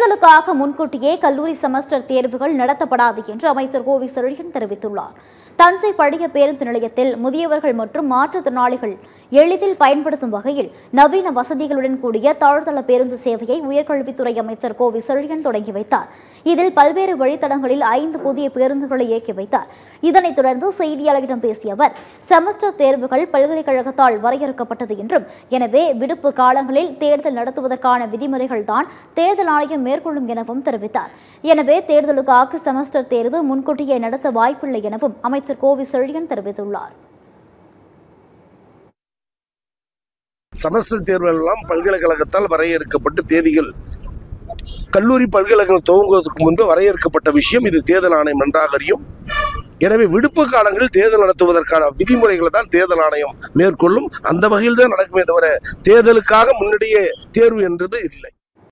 தேர்தலுக்காக முன்கூட்டியே கல்லூரி செமஸ்டர் தேர்வுகள் நடத்தப்படாது என்று அமைச்சர் கோவி செழியன் தெரிவித்துள்ளார். தஞ்சை பழைய பேருந்து நிலையத்தில் முதியவர்கள் மற்றும் மாற்றுத்திறனாளிகள் எளிதில் பயன்படுத்தும் வகையில் நவீன வசதிகளுடன் கூடிய தாழ்தள பேருந்து சேவையை உயர்கல்வித்துறை அமைச்சர் கோவி செழியன் தொடங்கி வைத்தார். இதில் பல்வேறு வழித்தடங்களில் 5 புதிய பேருந்துகளை இயக்கி வைத்தார். இதனைத் தொடர்ந்து செய்தியாளர்களிடம் பேசிய அவர், செமஸ்டர் தேர்வுகள் பல்கலைக்கழகத்தால் வரையறுக்கப்பட்டது என்றும், எனவே விடுப்பு காலங்களில் தேர்தல் நடத்துவதற்கான விதிமுறைகள் தான் தேர்தல் ஆணையம் மேற்கொள்ளும் எனவும் தெரிவித்தார். எனவே தேர்தலுக்காக செமஸ்டர் தேர்வு முன்கூட்டியே நடத்த வாய்ப்பில்லை எனவும் அமைச்சர் கோவி செழியன் தெரிவித்துள்ளார். செமஸ்டர் தேர்வுகள் எல்லாம் பல்கலைக்கழகத்தால் வரையறுக்கப்பட்ட தேதிகள், கல்லூரி பல்கலைக்கழகம் துவங்குவதற்கு முன்பு வரையறுக்கப்பட்ட விஷயம். இது தேர்தல் ஆணையம் நன்றாக அறியும். எனவே விடுப்பு காலங்களில் தேர்தல் நடத்துவதற்கான விதிமுறைகளை தான் தேர்தல் ஆணையம் மேற்கொள்ளும். அந்த வகையில் தான் நடக்குமே தவிர தேர்தலுக்காக முன்னாடியே தேர்வு என்பது இல்லை.